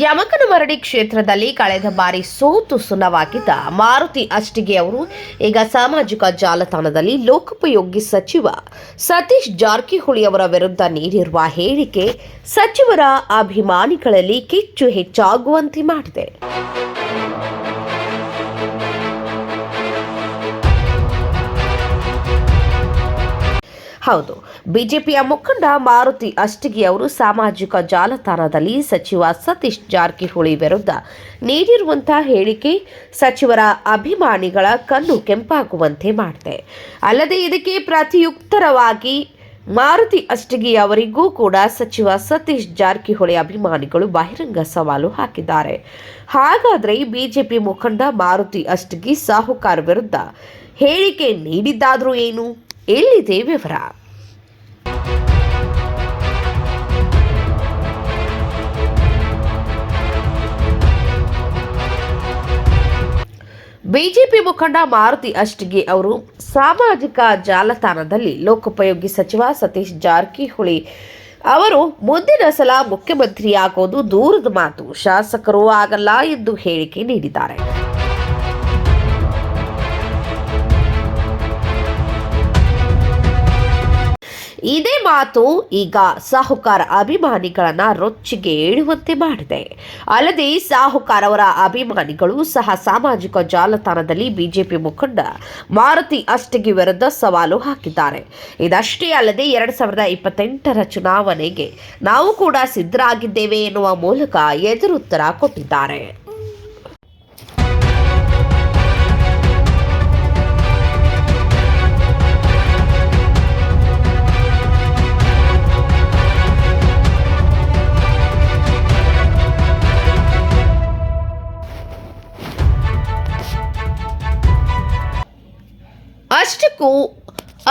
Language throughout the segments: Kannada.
ಯಮಕನಮರಡಿ ಕ್ಷೇತ್ರದಲ್ಲಿ ಕಳೆದ ಬಾರಿ ಸೋತು ಸುಣ್ಣವಾಗಿದ್ದ ಮಾರುತಿ ಅಷ್ಟಿಗೆ ಅವರು ಈಗ ಸಾಮಾಜಿಕ ಜಾಲತಾಣದಲ್ಲಿ ಲೋಕೋಪಯೋಗಿ ಸಚಿವ ಸತೀಶ್ ಜಾರಕಿಹೊಳಿ ಅವರ ವಿರುದ್ಧ ನೀಡಿರುವ ಹೇಳಿಕೆ ಸಚಿವರ ಅಭಿಮಾನಿಗಳಲ್ಲಿ ಕಿಚ್ಚು ಹೆಚ್ಚಾಗುವಂತೆ ಮಾಡಿದೆ. ಹೌದು, ಬಿಜೆಪಿಯ ಮುಖಂಡ ಮಾರುತಿ ಅಷ್ಟಿಗೆ ಅವರು ಸಾಮಾಜಿಕ ಜಾಲತಾಣದಲ್ಲಿ ಸಚಿವ ಸತೀಶ್ ಜಾರಕಿಹೊಳಿ ವಿರುದ್ಧ ನೀಡಿರುವಂತಹ ಹೇಳಿಕೆ ಸಚಿವರ ಅಭಿಮಾನಿಗಳ ಕಣ್ಣು ಕೆಂಪಾಗುವಂತೆ ಮಾಡಿದೆ. ಅಲ್ಲದೆ ಇದಕ್ಕೆ ಪ್ರತಿಯುತ್ತರವಾಗಿ ಮಾರುತಿ ಅಷ್ಟಿಗೆ ಅವರಿಗೂ ಕೂಡ ಸಚಿವ ಸತೀಶ್ ಜಾರಕಿಹೊಳಿ ಅಭಿಮಾನಿಗಳು ಬಹಿರಂಗ ಸವಾಲು ಹಾಕಿದ್ದಾರೆ. ಹಾಗಾದರೆ ಬಿಜೆಪಿ ಮುಖಂಡ ಮಾರುತಿ ಅಷ್ಟಿಗೆ ಸಾಹುಕಾರ್ ವಿರುದ್ಧ ಹೇಳಿಕೆ ನೀಡಿದ್ದಾದರೂ ಏನು? ಎಲ್ಲಿದೆ ವಿವರ? ಬಿಜೆಪಿ ಮುಖಂಡ ಮಾರುತಿ ಅಷ್ಟಿಗೆ ಅವರು ಸಾಮಾಜಿಕ ಜಾಲತಾಣದಲ್ಲಿ ಲೋಕೋಪಯೋಗಿ ಸಚಿವ ಸತೀಶ್ ಜಾರಕಿಹೊಳಿ ಅವರು ಮುಂದಿನ ಸಲ ಮುಖ್ಯಮಂತ್ರಿಯಾಗೋದು ದೂರದ ಮಾತು, ಶಾಸಕರು ಆಗಲ್ಲ ಎಂದು ಹೇಳಿಕೆ ನೀಡಿದ್ದಾರೆ. ಇದೇ ಮಾತು ಈಗ ಸಾಹುಕಾರ ಅಭಿಮಾನಿಗಳನ್ನ ರೊಚ್ಚಿಗೆ ಏಳುವಂತೆ ಮಾಡಿದೆ. ಅಲ್ಲದೆ ಸಾಹುಕಾರ ಅವರ ಅಭಿಮಾನಿಗಳು ಸಹ ಸಾಮಾಜಿಕ ಜಾಲತಾಣದಲ್ಲಿ ಬಿಜೆಪಿ ಮುಖಂಡ ಮಾರುತಿ ಅಷ್ಟಿಗೆ ವಿರುದ್ಧ ಸವಾಲು ಹಾಕಿದ್ದಾರೆ. ಇದಷ್ಟೇ ಅಲ್ಲದೆ 2028ರ ಚುನಾವಣೆಗೆ ನಾವು ಕೂಡ ಸಿದ್ಧರಾಗಿದ್ದೇವೆ ಎನ್ನುವ ಮೂಲಕ ಎದುರುತ್ತರ ಕೊಟ್ಟಿದ್ದಾರೆ.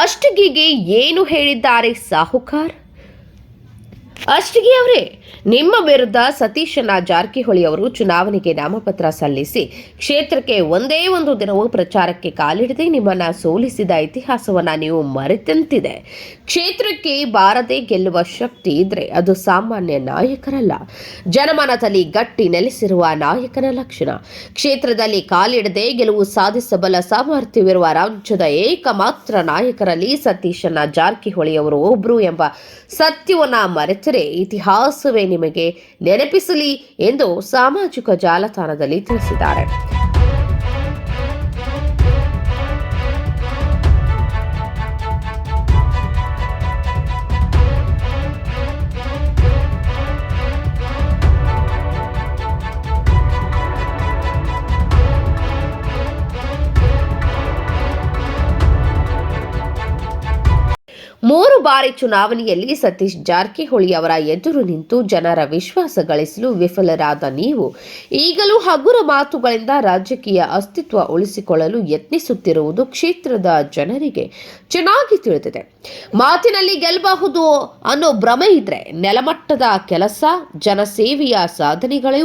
ಅಷ್ಟಿಗೆಗೆ ಏನು ಹೇಳಿದ್ದಾರೆ ಸಾಹುಕಾರ್? ಅಷ್ಟಿಗೆ ಅವರೇ, ನಿಮ್ಮ ವಿರುದ್ಧ ಸತೀಶನ ಜಾರಕಿಹೊಳಿ ಅವರು ಚುನಾವಣೆಗೆ ನಾಮಪತ್ರ ಸಲ್ಲಿಸಿ ಕ್ಷೇತ್ರಕ್ಕೆ ಒಂದೇ ಒಂದು ದಿನವೂ ಪ್ರಚಾರಕ್ಕೆ ಕಾಲಿಡದೆ ನಿಮ್ಮನ್ನ ಸೋಲಿಸಿದ ಇತಿಹಾಸವನ್ನ ನೀವು ಮರೆತಂತಿದೆ. ಕ್ಷೇತ್ರಕ್ಕೆ ಬಾರದೆ ಗೆಲ್ಲುವ ಶಕ್ತಿ ಇದ್ರೆ ಅದು ಸಾಮಾನ್ಯ ನಾಯಕರಲ್ಲ, ಜನಮನದಲ್ಲಿ ಗಟ್ಟಿ ನೆಲೆಸಿರುವ ನಾಯಕನ ಲಕ್ಷಣ. ಕ್ಷೇತ್ರದಲ್ಲಿ ಕಾಲಿಡದೆ ಗೆಲುವು ಸಾಧಿಸಬಲ್ಲ ಸಾಮರ್ಥ್ಯವಿರುವ ರಾಜ್ಯದ ಏಕಮಾತ್ರ ನಾಯಕರಲ್ಲಿ ಸತೀಶನ ಜಾರಕಿಹೊಳಿ ಅವರು ಒಬ್ರು ಎಂಬ ಸತ್ಯವನ್ನ ಮರೆತರೆ ಇತಿಹಾಸವೇ ನಿಮಗೆ ನೆನಪಿಸಲಿ ಎಂದು ಸಾಮಾಜಿಕ ಜಾಲತಾಣದಲ್ಲಿ ತಿಳಿಸಿದ್ದಾರೆ. ಮೂರು ಬಾರಿ ಚುನಾವಣೆಯಲ್ಲಿ ಸತೀಶ್ ಜಾರಕಿಹೊಳಿ ಅವರ ಎದುರು ನಿಂತು ಜನರ ವಿಶ್ವಾಸ ಗಳಿಸಲು ವಿಫಲರಾದ ನೀವು ಈಗಲೂ ಹಗುರ ಮಾತುಗಳಿಂದ ರಾಜಕೀಯ ಅಸ್ತಿತ್ವ ಉಳಿಸಿಕೊಳ್ಳಲು ಯತ್ನಿಸುತ್ತಿರುವುದು ಕ್ಷೇತ್ರದ ಜನರಿಗೆ ಚೆನ್ನಾಗಿ ತಿಳಿದಿದೆ. ಮಾತಿನಲ್ಲಿ ಗೆಲ್ಲಬಹುದು ಅನ್ನೋ ಭ್ರಮೆ ಇದ್ರೆ ನೆಲಮಟ್ಟದ ಕೆಲಸ, ಜನಸೇವೆಯ ಸಾಧನೆಗಳು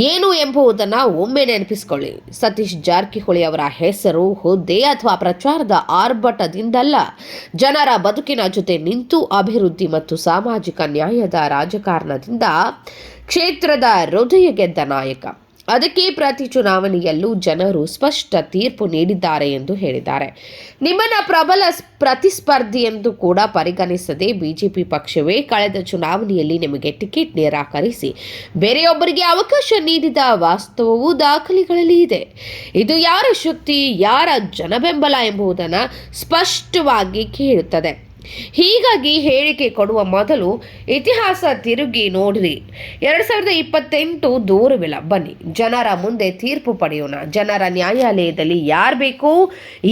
ಏನು ಎಂಬುದನ್ನು ಒಮ್ಮೆ ನೆನಪಿಸಿಕೊಳ್ಳಿ. ಸತೀಶ್ ಜಾರಕಿಹೊಳಿ ಅವರ ಹೆಸರು, ಹುದ್ದೆ ಅಥವಾ ಪ್ರಚಾರದ ಆರ್ಭಟದಿಂದಲ್ಲ, ಜನರ ಬದುಕಿನ ಜೊತೆ ನಿಂತು ಅಭಿವೃದ್ಧಿ ಮತ್ತು ಸಾಮಾಜಿಕ ನ್ಯಾಯದ ರಾಜಕಾರಣದಿಂದ ಕ್ಷೇತ್ರದ ಹೃದಯ ಗೆದ್ದ ನಾಯಕ. ಅದಕ್ಕೆ ಪ್ರತಿ ಚುನಾವಣೆಯಲ್ಲೂ ಜನರು ಸ್ಪಷ್ಟ ತೀರ್ಪು ನೀಡಿದ್ದಾರೆ ಎಂದು ಹೇಳಿದ್ದಾರೆ. ನಿಮ್ಮನ್ನ ಪ್ರಬಲ ಪ್ರತಿಸ್ಪರ್ಧಿ ಎಂದು ಕೂಡ ಪರಿಗಣಿಸದೆ ಬಿಜೆಪಿ ಪಕ್ಷವೇ ಕಳೆದ ಚುನಾವಣೆಯಲ್ಲಿ ನಿಮಗೆ ಟಿಕೆಟ್ ನಿರಾಕರಿಸಿ ಬೇರೆಯೊಬ್ಬರಿಗೆ ಅವಕಾಶ ನೀಡಿದ ವಾಸ್ತವವು ದಾಖಲೆಗಳಲ್ಲಿ ಇದೆ. ಇದು ಯಾರ ಶಕ್ತಿ, ಯಾರ ಜನಬೆಂಬಲ ಎಂಬುದನ್ನು ಸ್ಪಷ್ಟವಾಗಿ ಕೇಳುತ್ತದೆ. ಹೀಗಾಗಿ ಹೇಳಿಕೆ ಕೊಡುವ ಮೊದಲು ಇತಿಹಾಸ ತಿರುಗಿ ನೋಡಿರಿ. 2028 ದೂರವಿಲ್ಲ. ಬನ್ನಿ ಜನರ ಮುಂದೆ ತೀರ್ಪು ಪಡೆಯೋಣ. ಜನರ ನ್ಯಾಯಾಲಯದಲ್ಲಿ ಯಾರು ಬೇಕು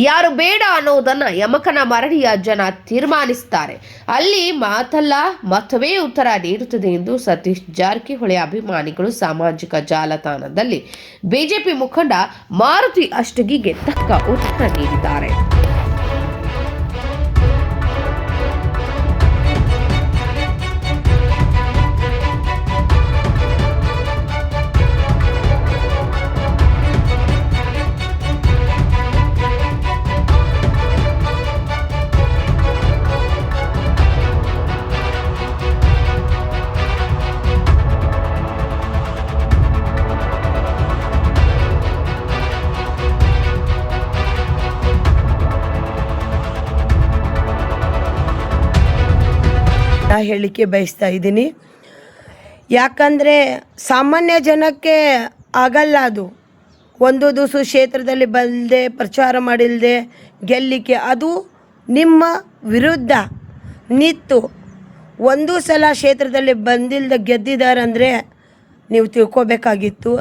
ಯಾರು ಬೇಡ ಅನ್ನೋದನ್ನ ಯಮಕನಮರಡಿಯ ಜನ ತೀರ್ಮಾನಿಸುತ್ತಾರೆ. ಅಲ್ಲಿ ಮಾತಲ್ಲ ಮತವೇ ಉತ್ತರ ನೀಡುತ್ತದೆ ಎಂದು ಸತೀಶ್ ಜಾರಕಿಹೊಳಿ ಅಭಿಮಾನಿಗಳು ಸಾಮಾಜಿಕ ಜಾಲತಾಣದಲ್ಲಿ ಬಿಜೆಪಿ ಮುಖಂಡ ಮಾರುತಿ ಅಷ್ಟಿಗೆಗೆ ತಕ್ಕ ಉತ್ತರ ನೀಡಿದ್ದಾರೆ. ಹೇಳಲಿಕ್ಕೆ ಬಯಸ್ತಾ ಇದ್ದೀನಿ. ಯಾಕಂದರೆ ಸಾಮಾನ್ಯ ಜನಕ್ಕೆ ಆಗಲ್ಲ ಅದು. ಒಂದು ದಿವಸ ಕ್ಷೇತ್ರದಲ್ಲಿ ಬಂದೆ ಪ್ರಚಾರ ಮಾಡಿಲ್ಲದೆ ಗೆಲ್ಲಲಿಕ್ಕೆ. ಅದು ನಿಮ್ಮ ವಿರುದ್ಧ ನಿಂತು ಒಂದು ಸಲ ಕ್ಷೇತ್ರದಲ್ಲಿ ಬಂದಿಲ್ಲದೆ ಗೆದ್ದಿದ್ದಾರಂದರೆ ನೀವು ತಿಳ್ಕೊಬೇಕಾಗಿತ್ತು.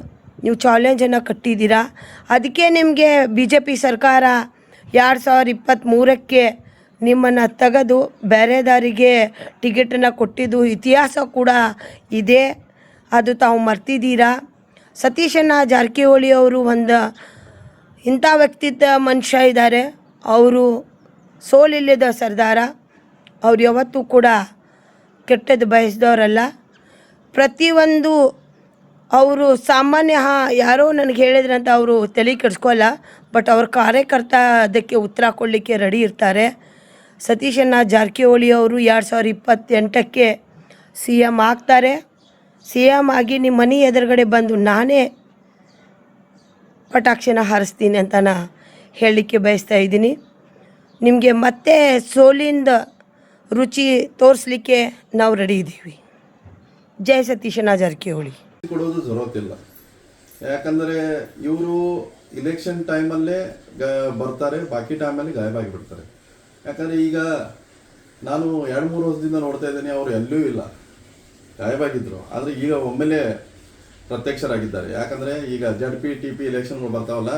ನೀವು ಚಾಲೆಂಜನ್ನು ಕಟ್ಟಿದ್ದೀರಾ. ಅದಕ್ಕೆ ನಿಮಗೆ BJP ಸರ್ಕಾರ 2023ಕ್ಕೆ ನಿಮ್ಮನ್ನು ತೆಗೆದು ಬೇರೆ ದಾರಿಗೆ ಟಿಕೆಟನ್ನು ಕೊಟ್ಟಿದ್ದು ಇತಿಹಾಸ ಕೂಡ ಇದೆ. ಅದು ತಾವು ಮರ್ತಿದ್ದೀರಾ. ಸತೀಶಣ್ಣ ಜಾರಕಿಹೊಳಿ ಅವರು ಒಂದು ಇಂಥ ವ್ಯಕ್ತಿತ್ವ ಮನುಷ್ಯ ಇದ್ದಾರೆ. ಅವರು ಸೋಲಿಲ್ಲದ ಸರ್ದಾರ. ಅವ್ರು ಯಾವತ್ತೂ ಕೂಡ ಕೆಟ್ಟದ್ದು ಬಯಸಿದವರಲ್ಲ. ಪ್ರತಿಯೊಂದು ಅವರು ಸಾಮಾನ್ಯ ಯಾರೋ ನನಗೆ ಹೇಳಿದ್ರಂತ ಅವರು ತಲೆ ಕೆಡಿಸ್ಕೊಳ್ಳ. ಬಟ್ ಅವ್ರ ಕಾರ್ಯಕರ್ತ ಅದಕ್ಕೆ ಉತ್ತರ ಕೊಡಲಿಕ್ಕೆ ರೆಡಿ ಇರ್ತಾರೆ. ಸತೀಶಣ್ಣ ಜಾರಕಿಹೊಳಿ ಅವರು 2028ಕ್ಕೆ CM ಆಗ್ತಾರೆ. CM ಆಗಿ ನಿಮ್ಮ ಮನೆ ಎದುರುಗಡೆ ಬಂದು ನಾನೇ ಪಟಾಕ್ಷಿನ ಹಾರಿಸ್ತೀನಿ ಅಂತ ಹೇಳಲಿಕ್ಕೆ ಬಯಸ್ತಾ ಇದ್ದೀನಿ. ನಿಮಗೆ ಮತ್ತೆ ಸೋಲಿಂದ ರುಚಿ ತೋರಿಸ್ಲಿಕ್ಕೆ ನಾವು ರೆಡಿ ಇದ್ದೀವಿ. ಜೈ ಸತೀಶಣ್ಣ ಜಾರಕಿಹೊಳಿ. ಕೊಡೋದು ಜರುತ್ತಿಲ್ಲ. ಯಾಕಂದರೆ ಇವರು ಇಲೆಕ್ಷನ್ ಟೈಮಲ್ಲೇ ಬರ್ತಾರೆ, ಬಾಕಿ ಟೈಮಲ್ಲಿ ಗಾಯಬಾಗಿಬಿಡ್ತಾರೆ. ಯಾಕಂದರೆ ಈಗ ನಾನು 2-3 ವರ್ಷದಿಂದ ನೋಡ್ತಾ ಇದ್ದೀನಿ, ಅವರು ಎಲ್ಲೂ ಇಲ್ಲ, ಗಾಯಬಾಗಿದ್ದರು. ಆದರೆ ಈಗ ಒಮ್ಮೆಲೆ ಪ್ರತ್ಯಕ್ಷರಾಗಿದ್ದಾರೆ. ಯಾಕಂದರೆ ಈಗ ZP-TP ಎಲೆಕ್ಷನ್ಗಳು ಬರ್ತಾವಲ್ಲ,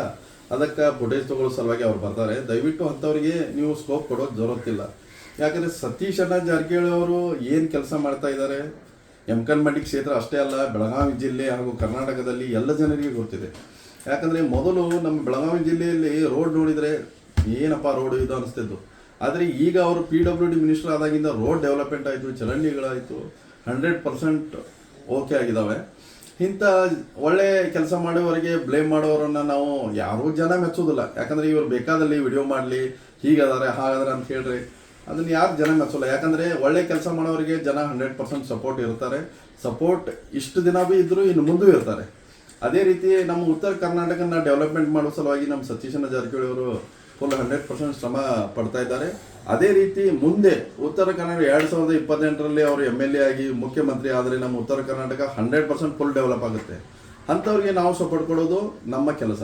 ಅದಕ್ಕೆ ಫುಟೇಜ್ ತಗೊಳ್ಳೋ ಸಲುವಾಗಿ ಅವ್ರು ಬರ್ತಾರೆ. ದಯವಿಟ್ಟು ಅಂಥವ್ರಿಗೆ ನೀವು ಸ್ಕೋಪ್ ಕೊಡೋದು ಜರುತ್ತಿಲ್ಲ. ಯಾಕಂದರೆ ಸತೀಶಣ್ಣ ಜಾರಕಿಹೊಳಿ ಅವರು ಏನು ಕೆಲಸ ಮಾಡ್ತಾ ಇದ್ದಾರೆ, ಯಮಕನಮಂಡಿ ಕ್ಷೇತ್ರ ಅಷ್ಟೇ ಅಲ್ಲ, ಬೆಳಗಾವಿ ಜಿಲ್ಲೆ ಹಾಗೂ ಕರ್ನಾಟಕದಲ್ಲಿ ಎಲ್ಲ ಜನರಿಗೆ ಗೊತ್ತಿದೆ. ಯಾಕಂದರೆ ಮೊದಲು ನಮ್ಮ ಬೆಳಗಾವಿ ಜಿಲ್ಲೆಯಲ್ಲಿ ರೋಡ್ ನೋಡಿದರೆ ಏನಪ್ಪ ರೋಡ್ ಇದು ಅನಿಸ್ತಿದ್ದು. ಆದರೆ ಈಗ ಅವರು PWD ಮಿನಿಸ್ಟರ್ ಆದಾಗಿಂದ ರೋಡ್ ಡೆವಲಪ್ಮೆಂಟ್ ಆಯಿತು, ಚರಂಡಿಗಳಾಯಿತು, 100% ಓಕೆ ಆಗಿದ್ದಾವೆ. ಇಂಥ ಒಳ್ಳೆ ಕೆಲಸ ಮಾಡೋವರಿಗೆ ಬ್ಲೇಮ್ ಮಾಡೋರನ್ನು ನಾವು ಯಾರೂ ಜನ ಮೆಚ್ಚೋದಿಲ್ಲ. ಯಾಕಂದರೆ ಇವರು ಬೇಕಾದಲ್ಲಿ ವಿಡಿಯೋ ಮಾಡಲಿ, ಹೀಗದಾರೆ ಹಾಗಾದ್ರೆ ಅಂತ ಹೇಳ್ರಿ, ಅದನ್ನು ಯಾರು ಜನ ಮೆಚ್ಚೋಲ್ಲ. ಯಾಕಂದರೆ ಒಳ್ಳೆ ಕೆಲಸ ಮಾಡೋರಿಗೆ ಜನ 100% ಸಪೋರ್ಟ್ ಇರ್ತಾರೆ. ಸಪೋರ್ಟ್ ಇಷ್ಟು ದಿನ ಭೀ ಇದ್ದರೂ ಇನ್ನು ಮುಂದೂ ಇರ್ತಾರೆ. ಅದೇ ರೀತಿ ನಮ್ಮ ಉತ್ತರ ಕರ್ನಾಟಕನ ಡೆವಲಪ್ಮೆಂಟ್ ಮಾಡೋ ಸಲುವಾಗಿ ನಮ್ಮ ಸತೀಶಣ್ಣ ಜಾರಕಿಹೊಳಿ ಅವರು ಫುಲ್ 100% ಶ್ರಮ ಪಡ್ತಾ ಇದ್ದಾರೆ. ಅದೇ ರೀತಿ ಮುಂದೆ ಉತ್ತರ ಕರ್ನಾಟಕ 2028ರಲ್ಲಿ ಅವರು MLA ಆಗಿ ಮುಖ್ಯಮಂತ್ರಿ ಆದರೆ ನಮ್ಮ ಉತ್ತರ ಕರ್ನಾಟಕ 100% ಫುಲ್ ಡೆವಲಪ್ ಆಗುತ್ತೆ. ಅಂಥವ್ರಿಗೆ ನಾವು ಸಪೋರ್ಟ್ ಕೊಡೋದು ನಮ್ಮ ಕೆಲಸ.